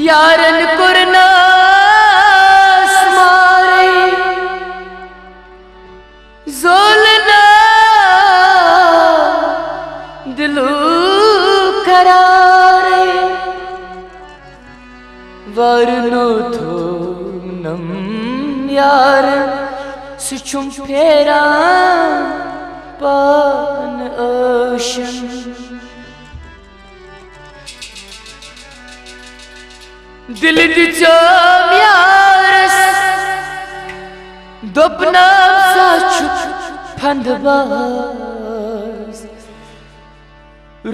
यारन कुरनास मारे जोलना दिलू करारे वरनो थो नम यार सुचुम फेरा पान ओशन दिल दिचो यारस दोपना साचु फंदबाज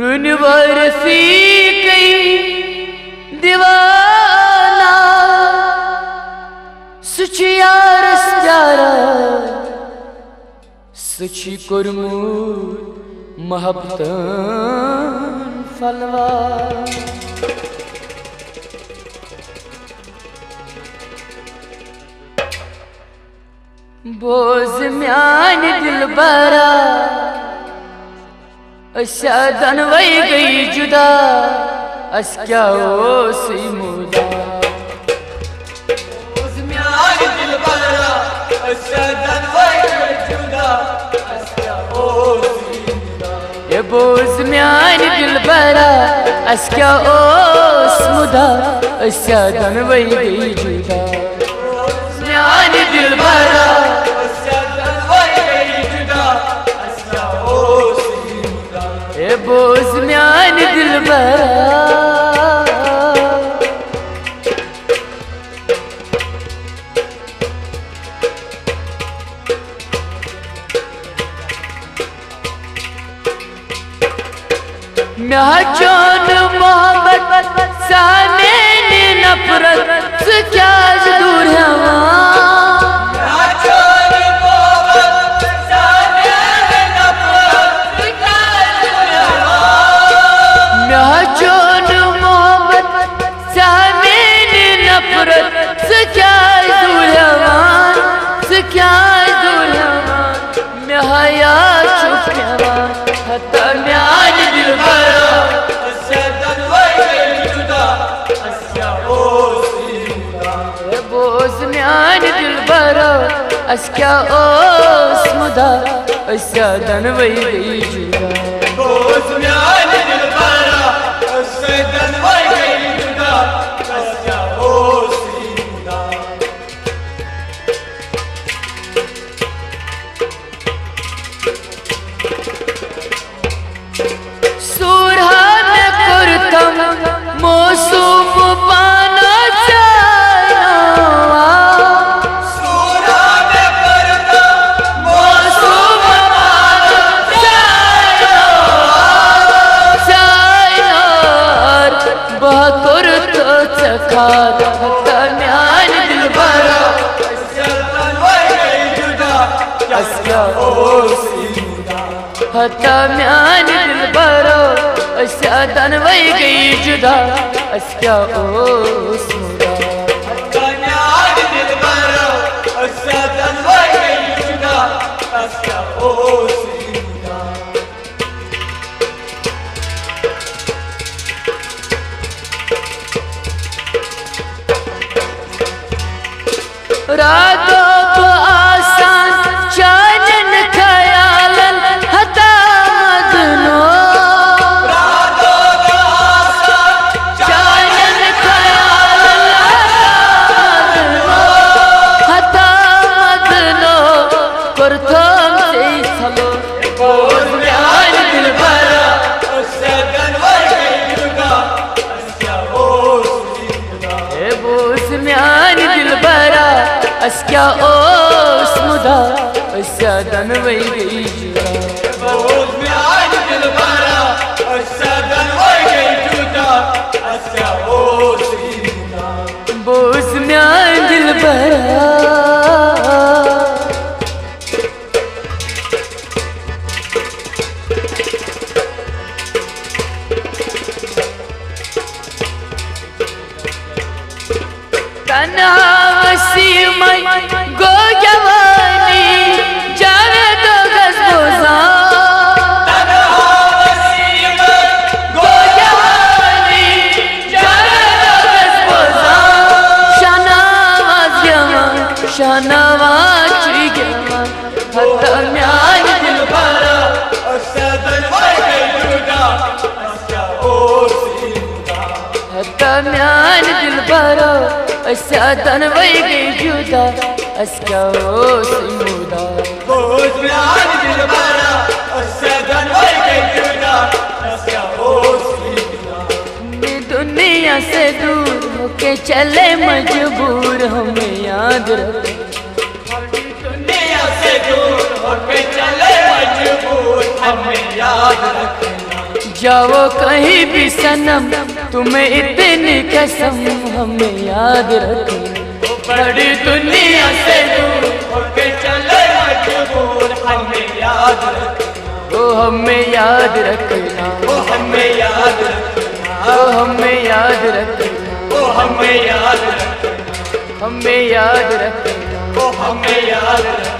रुनवर फीकई दीवाना सुची यारस प्यारा सुची कुरमू महबतन फलवा बोझ म्यान दिल बरा अशादन वही गई जुदा अस क्या ओ सी मुदा बोझ म्यान दिल बरा अशादन वही गई जुदा अस क्या ओ सी मुदा ये बोझ म्यान दिल बरा अस क्या ओ मुदा अशादन वही गई जुदा म्यान दिल बरा बोझ म्यान दिल बरा म्या चोन मोहब्बत साने नफरत से क्या दूर है अस क्या ओस मुदा अशादन वही गई जुदा बोझ म्यान दिल बरा अशादन वही गई जुदा अस क्या ओस मुदा सूरहा में कुर्तम मौसूम पाना म्यान दिल बरा अशादन वही गई जुदा अस क्या ओस मुदा हता म्यान दिल बरा अशादन वही गई जुदा अस क्या ओस मुदा हता म्यान दिल बरा अशादन वही गई जुदा अस क्या ओस मुदा रातों को आसान चानन ख्यालन हता मदनो रातों को आसान चानन ख्यालन हता मदनो कुर्तम से थलो बोझ म्यान दिल बरा अशादन वही गई जुदा अस क्या ओस मुदा ए बोझ म्यान दिल बरा अस क्या ओस मुदा अशादन वही गई जुदा बोझ म्यान दिल बरा अशादन वही गई जुदा अस क्या ओस मुदा बोझ म्यान दिल बरा तन्हावसी गो जवानी जावे तो गजबोजा गो जवानी जावे तो गजबोजा शानावाज गवान शानावाज गवान हत्ता म्यान दिल भरा हत्ता म्यान दिल भरा अस्या तनवई गई जुदा अस्या ओ सिमुदा म्यान दिल भरा अस्या तनवई गई जुदा अस्या ओ सिमुदा दुनिया से दूर होके चले मजबूर हमें याद रख दुनिया से दूर होके चले मजबूर हमें याद रख जाओ कहीं भी सनम तुम्हें इतनी कसम हमें याद रखना बड़ी दुनिया से दूर होके चले मजबूर हमें याद रखना ओ हमें याद रखना ओ हमें याद रखना ओ हमें याद रखना ओ हमें याद रखना हमें याद रखना ओ हमें याद रखना।